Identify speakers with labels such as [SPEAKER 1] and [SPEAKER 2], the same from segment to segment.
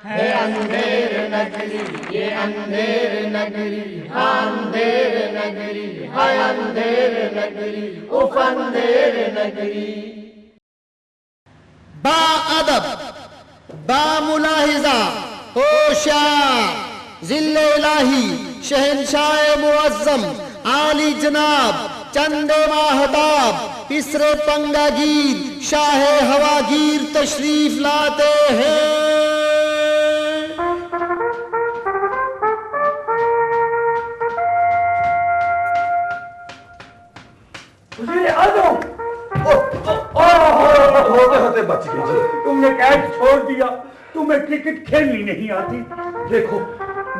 [SPEAKER 1] ہے اندھیر نگری یہ اندھیر نگری، اندھیر نگری ہے اندھیر نگری، اف اندھیر نگری۔
[SPEAKER 2] با ادب، با ملاحظہ، ہوشیار، ذل الہی، شہنشاہ معظم، عالی جناب، چند ماہتاب، پسر پنگا گیر، شاہ ہوا گیر تشریف لاتے ہیں۔
[SPEAKER 3] وزیر اعظم ہوتے بچ گئے جی، تم نے کیچ چھوڑ دیا، تمہیں کرکٹ کھیلنی نہیں آتی۔ دیکھو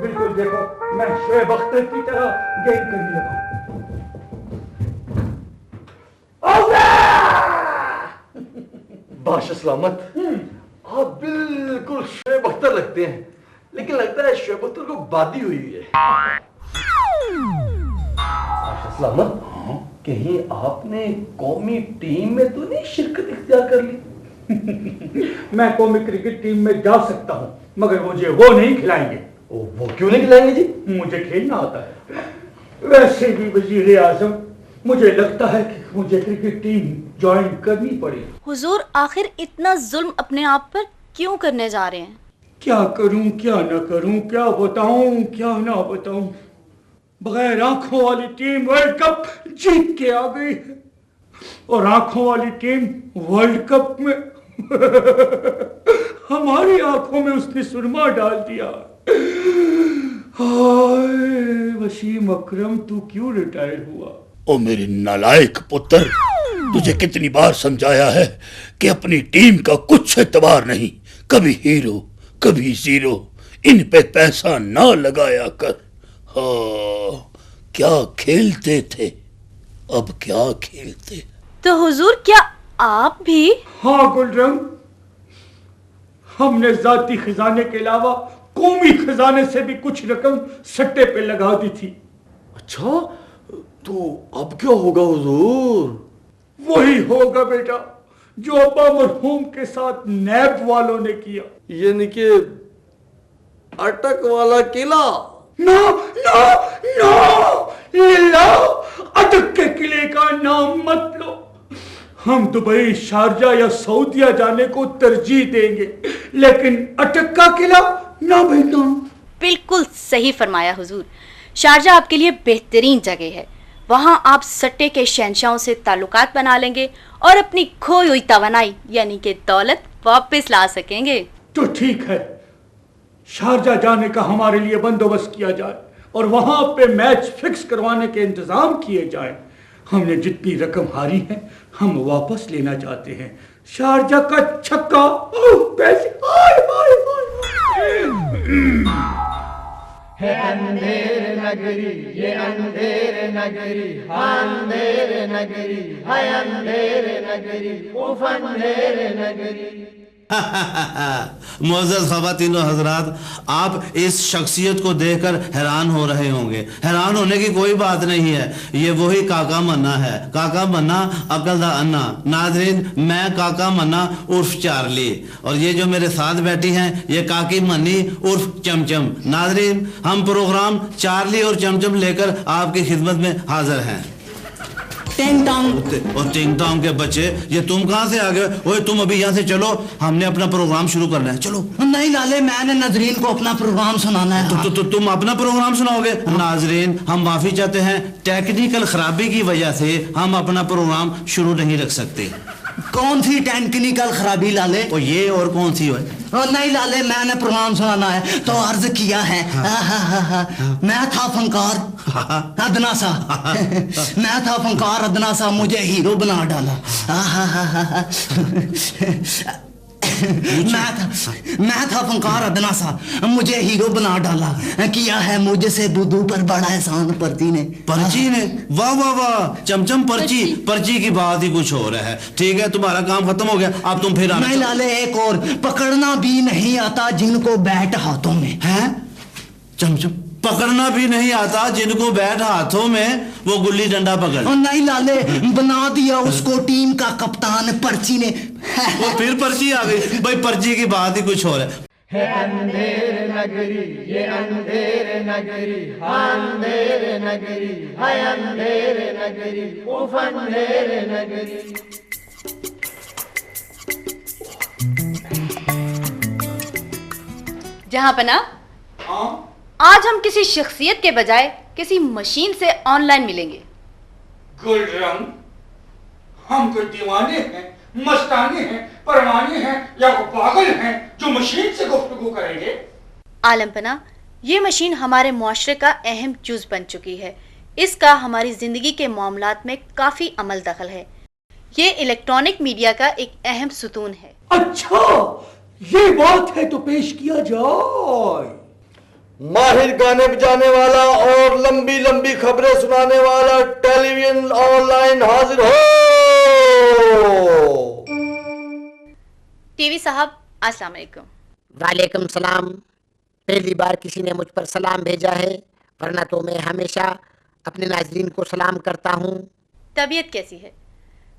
[SPEAKER 3] بالکل دیکھو، میں شعیب اختر کی طرح گیند کرنے لگا۔
[SPEAKER 4] بادشاہ سلامت، آپ بالکل شعیب اختر لگتے ہیں، لیکن لگتا ہے شعیب اختر کو بادی ہوئی ہے۔ بادشاہ سلامت، کہیں آپ نے قومی ٹیم میں تو نہیں شرکت اختیار کر لی؟
[SPEAKER 3] میں قومی کرکٹ ٹیم میں جا سکتا ہوں، مگر مجھے وہ نہیں کھلائیں گے۔
[SPEAKER 4] وہ کیوں نہیں کھلائیں گے جی؟
[SPEAKER 3] مجھے کھیلنا آتا ہے۔ ویسے بھی وزیر اعظم، مجھے لگتا ہے کہ مجھے کرکٹ ٹیم جوائن کرنی پڑے۔
[SPEAKER 5] حضور آخر اتنا ظلم اپنے آپ پر کیوں کرنے جا رہے ہیں؟
[SPEAKER 3] کیا کروں کیا نہ کروں، کیا بتاؤں کیا نہ بتاؤں۔ بغیر آنکھوں والی ٹیم ورلڈ کپ جیت کے آ گئی ہے، اور آنکھوں والی ٹیم ورلڈ کپ میں ہماری آنکھوں میں اس نے سرما ڈال دیا۔ ہائے وسیم اکرم، تو کیوں ریٹائر ہوا؟
[SPEAKER 6] او میرے نالائق پتر، تجھے کتنی بار سمجھایا ہے کہ اپنی ٹیم کا کچھ اعتبار نہیں، کبھی ہیرو کبھی زیرو، ان پہ پیسہ نہ لگایا کر۔ ہاں، کیا کھیلتے تھے، اب کیا کھیلتے۔
[SPEAKER 5] تو حضور کیا آپ بھی؟
[SPEAKER 3] ہاں گلرنگ، ہم نے ذاتی خزانے کے علاوہ قومی خزانے سے بھی کچھ رقم سٹے پہ لگا دی تھی۔
[SPEAKER 4] اچھا، تو اب کیا ہوگا حضور؟
[SPEAKER 3] وہی ہوگا بیٹا جو ابا مرحوم کے ساتھ نیب والوں نے کیا۔
[SPEAKER 4] یعنی کہ اٹک والا قلعہ؟
[SPEAKER 3] نو نو نو للہ، اٹک کے قلعے کا نام مت لو۔ ہم دبئی، شارجہ یا سعودیہ جانے کو ترجیح دیں گے، لیکن اٹک کا قلعہ نہ بیٹا۔
[SPEAKER 5] بالکل صحیح فرمایا حضور، شارجہ آپ کے لیے بہترین جگہ ہے۔ وہاں آپ سٹے کے شہنشاہوں سے تعلقات بنا لیں گے اور اپنی کھوئی ہوئی توانائی یعنی کہ دولت واپس لا سکیں گے۔
[SPEAKER 3] تو ٹھیک ہے، شارجہ جانے کا ہمارے لیے بندوبست کیا جائے اور وہاں پہ میچ فکس کروانے کے انتظام کیے جائیں۔ ہم نے جتنی رقم ہاری ہے ہم واپس لینا چاہتے ہیں۔ شارجہ کا چھکا، پیسے
[SPEAKER 1] ہے اندھیر نگری یہ اندھیر نگری، اندھیر نگری ہے اندھیر نگری، اف اندھیر نگری۔
[SPEAKER 7] معزز خواتین و حضرات، آپ اس شخصیت کو دیکھ کر حیران ہو رہے ہوں گے۔ حیران ہونے کی کوئی بات نہیں ہے، یہ وہی کاکا منا ہے، کاکا منا عقل دا انا۔ ناظرین، میں کاکا منا عرف چارلی، اور یہ جو میرے ساتھ بیٹھی ہیں یہ کاکی منی عرف چمچم۔ ناظرین، ہم پروگرام چارلی اور چمچم لے کر آپ کی خدمت میں حاضر ہیں۔
[SPEAKER 8] ٹینگ ٹانگ
[SPEAKER 7] اور ٹنگ ٹانگ کے بچے، یہ تم کہاں سے آ گئے؟ اوے تم ابھی یہاں سے چلو، ہم نے اپنا پروگرام شروع کرنا ہے، چلو۔
[SPEAKER 8] نہیں لالے، میں نے ناظرین کو اپنا پروگرام سنانا ہے۔
[SPEAKER 7] تو تم اپنا پروگرام سناؤ گے؟ ناظرین، ہم معافی چاہتے ہیں، ٹیکنیکل خرابی کی وجہ سے ہم اپنا پروگرام شروع نہیں رکھ سکتے۔
[SPEAKER 8] کون سی ٹیکنیکل خرابی لالے؟
[SPEAKER 7] اور یہ اور کون سی ہے؟
[SPEAKER 8] نہیں لالے، میں نے پروگرام سنانا ہے تو عرض کیا ہے، میں تھا فنکار ادنا سا، میں تھا فنکار ادنا سا، مجھے ہیرو بنا ڈالا۔ میں تھا فنکار ادنا سا، مجھے ہیرو بنا ڈالا، کیا ہے مجھ سے بدو پر بڑا احسان پرچی نے۔
[SPEAKER 7] پرچی نے؟ واہ واہ واہ، چمچم پرچی کی بات ہی کچھ ہو رہا ہے۔ ٹھیک ہے، تمہارا کام ختم ہو گیا، اب تم پھر آنا۔
[SPEAKER 8] نہیں لالے، ایک اور، پکڑنا بھی نہیں آتا جن کو بیٹ ہاتھوں میں
[SPEAKER 7] ہے۔ چمچم، پکڑنا بھی نہیں آتا جن کو بیٹ ہاتھوں میں، وہ گلی ڈنڈا پکڑ۔
[SPEAKER 8] نہیں لالے، بنا دیا اس کو ٹیم کا کپتان پرچی نے۔
[SPEAKER 7] وہ پھر پرچی آ گئی، بھائی پرچی کی بات ہی کچھ ہو رہا ہے۔
[SPEAKER 1] ہے اندھیر نگری یہ اندھیر نگری، اندھیر نگری ہے اندھیر نگری، اف اندھیر نگری۔
[SPEAKER 5] جہاں پناہ، آج ہم کسی شخصیت کے بجائے کسی مشین سے آن لائن ملیں گے۔
[SPEAKER 3] گل رنگ، ہم کوئی دیوانے ہیں، مستانے ہیں، پروانے ہیں یا وہ پاگل ہیں جو مشین سے گفتگو کریں گے؟
[SPEAKER 5] عالم پناہ، یہ مشین ہمارے معاشرے کا اہم جز بن چکی ہے۔ اس کا ہماری زندگی کے معاملات میں کافی عمل دخل ہے۔ یہ الیکٹرانک میڈیا کا ایک اہم ستون ہے۔
[SPEAKER 3] اچھا، یہ بات ہے تو پیش کیا جائے۔
[SPEAKER 2] ماہر گانے بجانے والا اور لمبی لمبی خبریں سنانے والا ٹیلی ویژن آن لائن حاضر ہو۔
[SPEAKER 5] ٹی وی صاحب، السلام علیکم۔
[SPEAKER 9] وعلیکم السلام۔ پہلی بار کسی نے مجھ پر سلام بھیجا ہے، ورنہ تو میں ہمیشہ اپنے ناظرین کو سلام کرتا ہوں۔
[SPEAKER 5] طبیعت کیسی ہے؟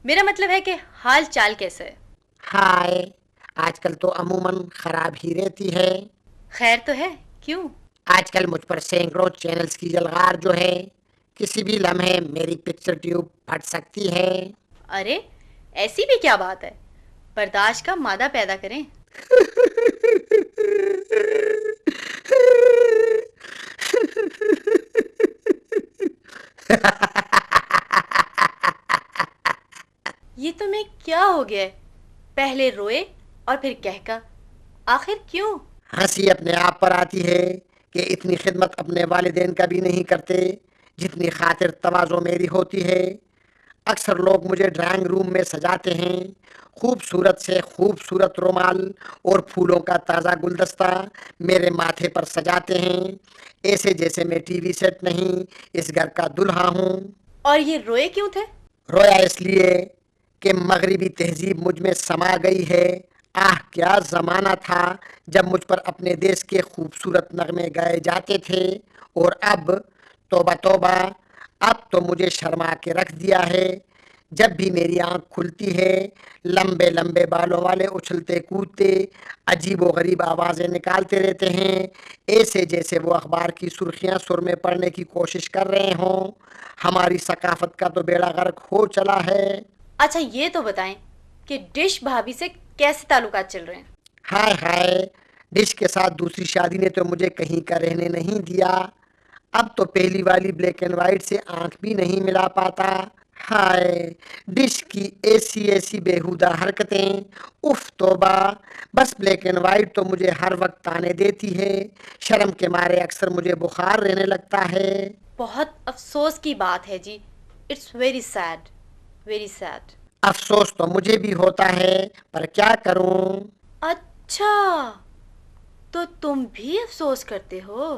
[SPEAKER 5] میرا مطلب ہے کہ حال چال کیسا ہے؟
[SPEAKER 9] ہائے، آج کل تو عموماً خراب ہی رہتی ہے۔
[SPEAKER 5] خیر تو ہے؟ کیوں؟
[SPEAKER 9] آج کل مجھ پر سینکڑوں چینلز کی یلغار جو ہے، کسی بھی لمحے میری پکچر ٹیوب پھٹ سکتی ہے۔
[SPEAKER 5] ارے ایسی بھی کیا بات ہے؟ برداشت کا مادہ پیدا کریں۔ یہ تمہیں کیا ہو گیا ہے؟ پہلے روئے اور پھر کہکا، آخر کیوں؟
[SPEAKER 9] ہنسی اپنے آپ پر آتی ہے کہ اتنی خدمت اپنے والدین کا بھی نہیں کرتے جتنی خاطر تواضع میری ہوتی ہے۔ اکثر لوگ مجھے ڈرائنگ روم میں سجاتے ہیں، خوبصورت سے خوبصورت رومال اور پھولوں کا تازہ گلدستہ میرے ماتھے پر سجاتے ہیں، ایسے جیسے میں ٹی وی سیٹ نہیں، اس گھر کا دلہا ہوں۔
[SPEAKER 5] اور یہ روئے کیوں تھے؟
[SPEAKER 9] رویا اس لیے کہ مغربی تہذیب مجھ میں سما گئی ہے۔ آہ کیا زمانہ تھا جب مجھ پر اپنے دیش کے خوبصورت نغمے گائے جاتے تھے، اور اب توبہ توبہ، اب تو مجھے شرما کے رکھ دیا ہے۔ جب بھی میری آنکھ کھلتی ہے، لمبے لمبے بالوں والے اچھلتے کودتے عجیب و غریب آوازیں نکالتے رہتے ہیں، ایسے جیسے وہ اخبار کی سرخیاں سر میں پڑنے کی کوشش کر رہے ہوں۔ ہماری ثقافت کا تو بیڑا غرق ہو چلا ہے۔
[SPEAKER 5] اچھا یہ تو بتائیں کہ ڈش بھابھی سے کیسے تعلقات چل رہے ہیں؟
[SPEAKER 9] ہائے ہائے، ڈش کے ساتھ دوسری شادی نے تو مجھے کہیں کا رہنے نہیں دیا۔ اب تو پہلی والی بلیک اینڈ وائٹ سے آنکھ بھی نہیں ملا پاتا۔ ہائے، ڈش کی ایسی ایسی بےہودہ حرکتیں، اف توبہ۔ بس بلیک اینڈ وائٹ تو مجھے ہر وقت تانے دیتی ہے، شرم کے مارے اکثر مجھے بخار رہنے لگتا ہے۔
[SPEAKER 5] بہت افسوس کی بات ہے جی، it's very sad, very sad.
[SPEAKER 9] افسوس تو مجھے بھی ہوتا ہے، پر کیا کروں۔
[SPEAKER 5] اچھا، تو تم بھی افسوس کرتے ہو؟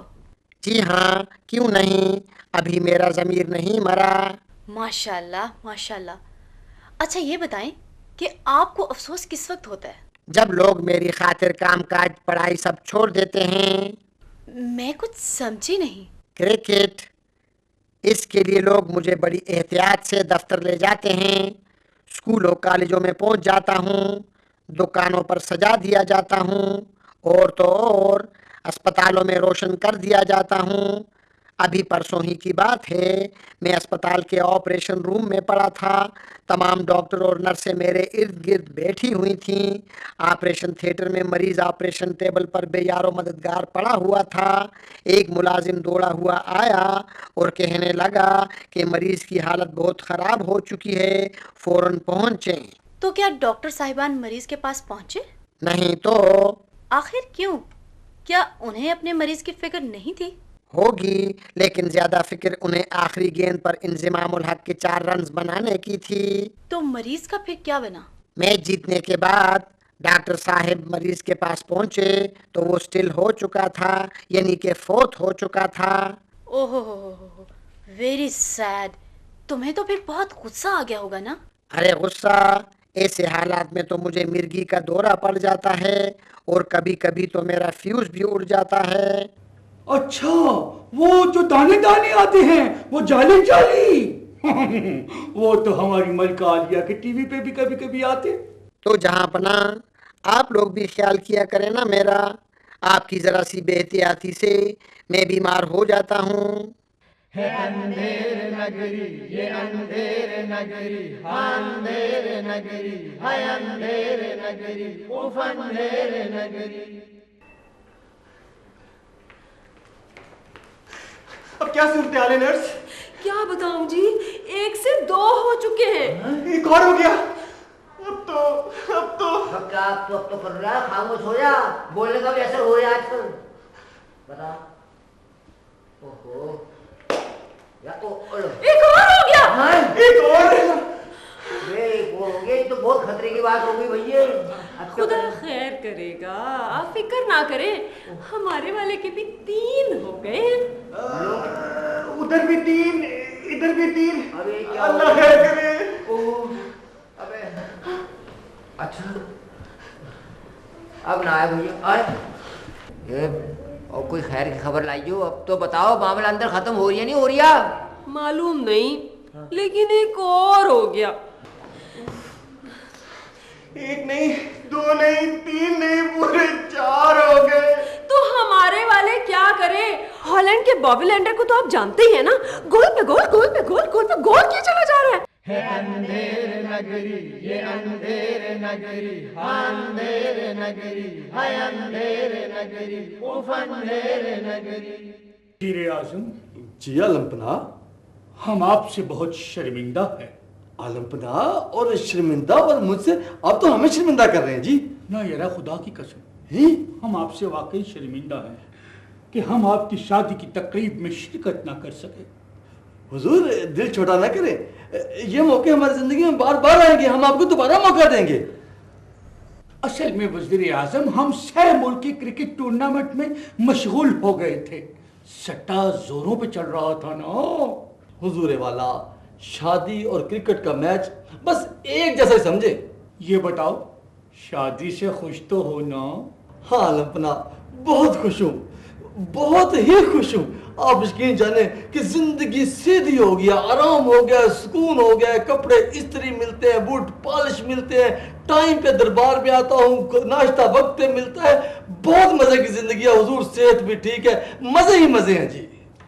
[SPEAKER 9] جی ہاں، کیوں نہیں، ابھی میرا ضمیر نہیں مرا۔
[SPEAKER 5] ماشاء اللہ ماشاء اللہ۔ اچھا یہ بتائیں کہ آپ کو افسوس کس وقت ہوتا ہے؟
[SPEAKER 9] جب لوگ میری خاطر کام کاج پڑھائی سب چھوڑ دیتے ہیں۔
[SPEAKER 5] میں کچھ سمجھی نہیں۔
[SPEAKER 9] کرکٹ، اس کے لیے لوگ مجھے بڑی احتیاط سے دفتر لے جاتے ہیں، اسکولوں کالجوں میں پہنچ جاتا ہوں، دکانوں پر سجا دیا جاتا ہوں، اور تو اور اسپتالوں میں روشن کر دیا جاتا ہوں۔ ابھی پرسوں ہی کی بات ہے، میں اسپتال کے آپریشن روم میں پڑا تھا، تمام ڈاکٹر اور نرسیں میرے ارد گرد بیٹھی ہوئی تھیں۔ آپریشن تھیٹر میں مریض آپریشن ٹیبل پر بے یار و مددگار پڑا ہوا تھا۔ ایک ملازم دوڑا ہوا آیا اور کہنے لگا کہ مریض کی حالت بہت خراب ہو چکی ہے، فوراً پہنچیں۔
[SPEAKER 5] تو کیا ڈاکٹر صاحبان مریض کے پاس پہنچے؟
[SPEAKER 9] نہیں تو۔
[SPEAKER 5] آخر کیوں؟ کیا انہیں اپنے مریض کی فکر نہیں تھی؟
[SPEAKER 9] ہوگی، لیکن زیادہ فکر انہیں آخری گیند پر انضمام الحق کے 4 رنز بنانے کی تھی۔
[SPEAKER 5] تو مریض کا پھر کیا بنا؟
[SPEAKER 9] میچ جیتنے کے بعد ڈاکٹر صاحب مریض کے پاس پہنچے تو وہ سٹل ہو چکا تھا، یعنی کہ فوت ہو چکا تھا۔
[SPEAKER 5] اوہ ہو، ویری سیڈ۔ تمہیں تو پھر بہت غصہ آ گیا ہوگا نا؟
[SPEAKER 9] ارے غصہ، ایسے حالات میں تو مجھے مرگی کا دورہ پڑ جاتا ہے، اور کبھی کبھی تو میرا فیوز بھی اڑ جاتا ہے۔
[SPEAKER 3] اچھا، وہ جو دانے دانے آتے ہیں، وہ جالی جالی وہ تو ہماری ملکہ عالیہ کے ٹی وی پہ بھی کبھی کبھی آتے۔
[SPEAKER 9] تو جہاں پناہ، آپ لوگ بھی خیال کیا کریں نا میرا، آپ کی ذرا سی بے احتیاطی سے میں بیمار ہو جاتا ہوں.
[SPEAKER 1] ہے اندھیر نگری یہ اندھیر نگری اندھیر نگری ہے اندھیر نگری اف اندھیر نگری.
[SPEAKER 10] اب کیا صورتحال ہے نرس؟
[SPEAKER 11] کیا بتاؤں جی، 1 سے 2 ہو چکے ہیں.
[SPEAKER 10] ایک اور ہو گیا. اب تو
[SPEAKER 12] کیا اب تو کر رہا ہے؟ خاموش ہو جا، بولنے کا بھی اثر ہو رہا ہے آج کل. بتا. اوہو
[SPEAKER 11] ایک اور ہو گیا.
[SPEAKER 10] ایک اور
[SPEAKER 12] ہو گیا. یہ تو بہت خطرے کی بات ہو گئی بھیا.
[SPEAKER 11] خدا خیر کرے گا، آپ فکر نہ کریں. ہمارے والے کے بھی 3 ہو گئے ہیں.
[SPEAKER 10] ادھر بھی 3 ادھر بھی 3. اللہ خیر کرے.
[SPEAKER 12] اچھا اب نہ آئے بھیا آئے. اور کوئی خیر کی خبر لائیو. اب تو بتاؤ معاملہ اندر ختم ہو رہی ہے نہیں ہو رہی؟
[SPEAKER 11] معلوم نہیں، لیکن ایک اور ہو گیا.
[SPEAKER 10] 1 نہیں 2 نہیں 3 نہیں پورے 4 ہو گئے.
[SPEAKER 11] تو ہمارے والے کیا کریں؟ ہالینڈ کے بابی لینڈر کو تو آپ جانتے ہی ہیں نا، گول پہ گول گول پہ گول گول پہ گول کیوں چلا جا رہا ہے.
[SPEAKER 1] ہے اندھیر نگری یہ اندھیر نگری اندھیر نگری ہے اندھیر نگری اف اندھیر نگری.
[SPEAKER 3] وزیر اعظم
[SPEAKER 2] جی عالم پناہ،
[SPEAKER 3] ہم آپ سے بہت شرمندہ ہیں.
[SPEAKER 2] عالم پناہ اور شرمندہ اور مجھ سے آپ تو ہمیں شرمندہ کر رہے ہیں جی.
[SPEAKER 3] نہ یرا خدا کی قسم ہم آپ سے واقعی شرمندہ ہیں کہ ہم آپ کی شادی کی تقریب میں شرکت نہ کر سکے.
[SPEAKER 2] حضور دل چھوٹا نہ کریں، یہ موقع ہماری زندگی میں بار بار آئیں گے، ہم آپ کو دوبارہ موقع دیں گے.
[SPEAKER 3] اصل میں وزیر اعظم ہم 6 ملکی کرکٹ ٹورنامنٹ میں مشغول ہو گئے تھے. سٹا زوروں پہ چل رہا تھا نا.
[SPEAKER 2] حضور والا شادی اور کرکٹ کا میچ بس ایک جیسا ہی سمجھے.
[SPEAKER 3] یہ بتاؤ شادی سے خوش تو ہو نا؟
[SPEAKER 2] ہاں عالم پناہ بہت خوش ہوں، بہت ہی خوش ہوں. آپ یقین جانیں کہ زندگی سیدھی ہو گیا، آرام ہو گیا، سکون ہو گیا. کپڑے استری ملتے ہیں، بوٹ پالش ملتے ہیں، ٹائم پہ دربار میں آتا ہوں، ناشتہ وقت پہ ملتا ہے. بہت مزے کی زندگی ہے حضور، صحت بھی ٹھیک ہے، مزے ہی مزے ہیں جی.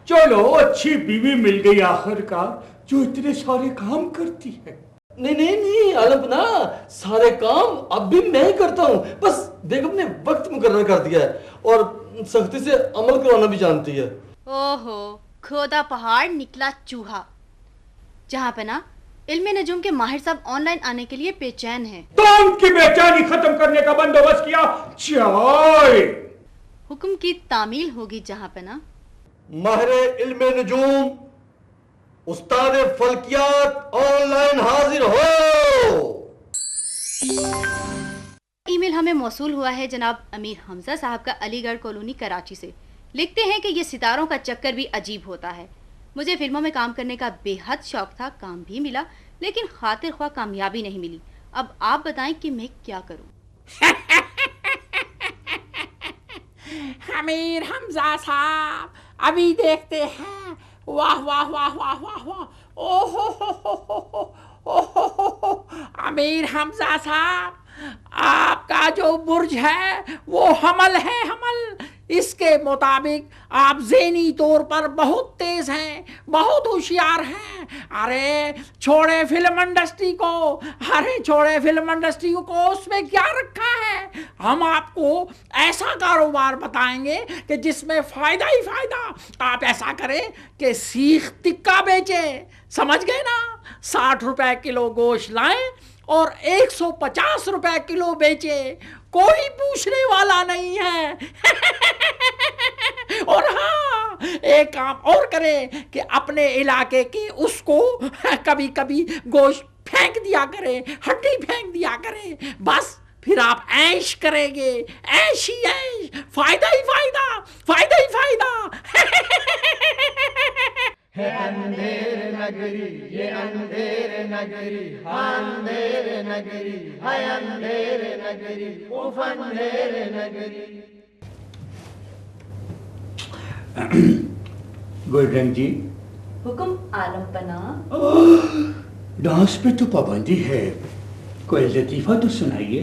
[SPEAKER 3] چلو اچھی بیوی مل گئی آخر کار جو اتنے سارے کام کرتی ہے.
[SPEAKER 2] نہیں عالم پناہ، سارے کام اب بھی میں ہی کرتا ہوں. بس بیگم نے وقت مقرر کر دیا ہے اور سختی سے عمل کروانا بھی جانتی ہے.
[SPEAKER 5] اوہو کھودا پہاڑ نکلا چوہا. جہاں پنا علم نجوم کے ماہر صاحب آن لائن آنے کے لیے بے چین ہیں.
[SPEAKER 3] تو ان کی بے چینی ختم کرنے کا بندوبست کیا جائے.
[SPEAKER 5] حکم کی تعمیل ہوگی جہاں پنا.
[SPEAKER 2] ماہر علم نجوم استاد فلکیات آن لائن حاضر ہو.
[SPEAKER 5] ای میل ہمیں موصول ہوا ہے جناب امیر حمزہ صاحب کا علی گڑھ کالونی کراچی سے. لکھتے ہیں کہ یہ ستاروں کا چکر بھی عجیب ہوتا ہے. مجھے فلموں میں کام کرنے کا بے حد شوق تھا، کام بھی ملا، لیکن خاطر خواہ کامیابی نہیں ملی. اب آپ بتائیں کہ میں کیا کروں.
[SPEAKER 13] امیر حمزہ صاحب ابھی دیکھتے ہیں. واہ واہ واہ واہ واہ واہ. اوہو امیر حمزہ صاحب آپ کا جو برج ہے وہ حمل ہے، حمل. اس کے مطابق آپ ذہنی طور پر بہت تیز ہیں، بہت ہوشیار ہیں. ارے چھوڑے فلم انڈسٹری کو، اس میں کیا رکھا ہے. ہم آپ کو ایسا کاروبار بتائیں گے کہ جس میں فائدہ ہی فائدہ. آپ ایسا کریں کہ سیخ ٹکا بیچے، سمجھ گئے نا. 60 روپے کلو گوشت لائیں اور 150 روپے کلو بیچے، کوئی پوچھنے والا نہیں ہے. اور ہاں ایک کام اور کرے کہ اپنے علاقے کے اس کو کبھی کبھی گوشت پھینک دیا کرے، ہڈی پھینک دیا کرے. بس پھر آپ عیش کریں گے، عیش ہی عیش، فائدہ ہی فائدہ، فائدہ ہی فائدہ.
[SPEAKER 1] ہے اندھیر نگری یہ اندھیر نگری اندھیر نگری ہے اندھیر نگری اف اندھیر نگری.
[SPEAKER 3] گولڈن جی.
[SPEAKER 5] حکم عالم پناہ.
[SPEAKER 3] ڈانس پہ تو پابندی ہے، کوئی لطیفہ تو سنائیے.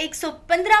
[SPEAKER 5] 115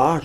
[SPEAKER 14] 8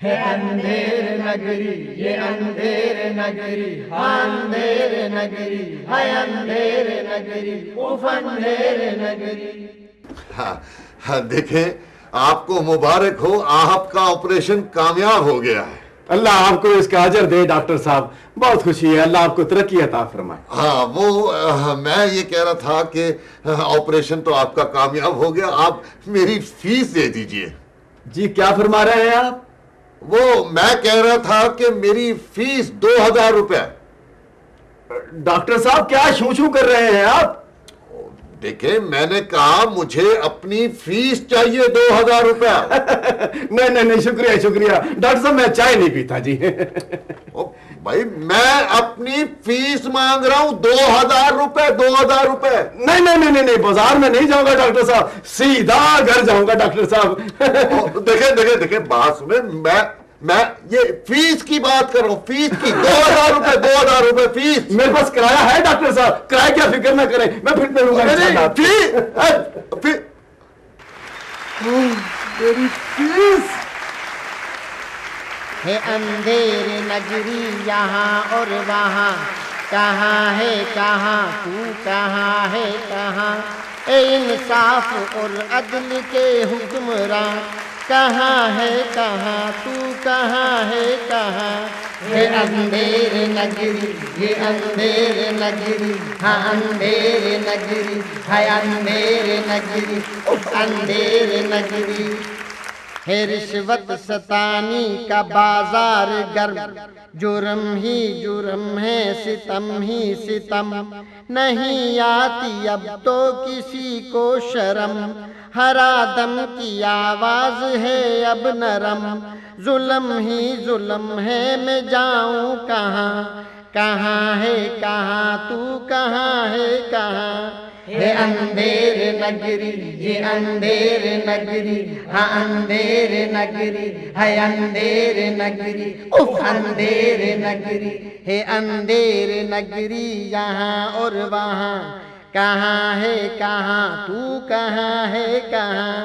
[SPEAKER 1] ہے اندھیر نگری یہ اندھیر نگری اندھیر نگری ہے اندھیر نگری اف اندھیر نگری.
[SPEAKER 15] ہاں دیکھیں آپ کو مبارک ہو، آپ کا آپریشن کامیاب ہو گیا ہے.
[SPEAKER 16] اللہ آپ کو اس کا اجر دے ڈاکٹر صاحب، بہت خوشی ہے، اللہ آپ کو ترقی عطا فرمائے.
[SPEAKER 15] ہاں وہ میں یہ کہہ رہا تھا کہ آپریشن تو آپ کا کامیاب ہو گیا، آپ میری فیس دے دیجئے.
[SPEAKER 16] جی کیا فرما رہے ہیں آپ؟
[SPEAKER 15] وہ میں کہہ رہا تھا کہ میری فیس 2000 روپے.
[SPEAKER 16] ڈاکٹر صاحب کیا شوں شوں کر رہے ہیں آپ؟
[SPEAKER 15] دیکھیں میں نے کہا مجھے اپنی فیس چاہیے 2000 روپے.
[SPEAKER 16] نہیں شکریہ شکریہ ڈاکٹر صاحب، میں چائے نہیں پیتا جی.
[SPEAKER 15] بھائی میں اپنی فیس مانگ رہا ہوں 2000 روپے 2000 روپے.
[SPEAKER 16] نہیں بازار میں نہیں جاؤں گا ڈاکٹر صاحب، سیدھا گھر جاؤں گا ڈاکٹر صاحب.
[SPEAKER 15] دیکھیں بات سنیں، میں یہ فیس کی بات کر رہا ہوں، فیس کی 2000 روپے 2000 روپے فیس.
[SPEAKER 16] میرے پاس کرایہ ہے ڈاکٹر صاحب، کرایہ کیا فکر نہ کریں، میں پھر ملوں گا.
[SPEAKER 9] میری فیس. ہے اندھیر نگری یہاں اور وہاں، کہاں ہے کہاں تو کہاں ہے کہاں، اے انصاف اور عدل کے حکمراں، کہاں ہے کہاں تو کہاں ہے کہاں. ہے اندھیر نگری یہ اندھیر نگری ہاں اندھیر نگری ہے اندھیر نگری اف اندھیر نگری. ہے رشوت ستانی کا بازار گرم، جرم ہی جرم ہے ستم ہی ستم، نہیں آتی اب تو کسی کو شرم، ہر آدم کی آواز ہے اب نرم، ظلم ہی ظلم ہے میں جاؤں کہاں، کہاں ہے کہاں تو کہاں ہے کہاں. ہے اندھیر نگری یہ اندھیر نگری ہاں اندھیر نگری ہے اندھیر نگری اف اندھیر نگری. ہے اندھیر نگری یہاں اور وہاں، کہاں ہے کہاں تو کہاں ہے کہاں،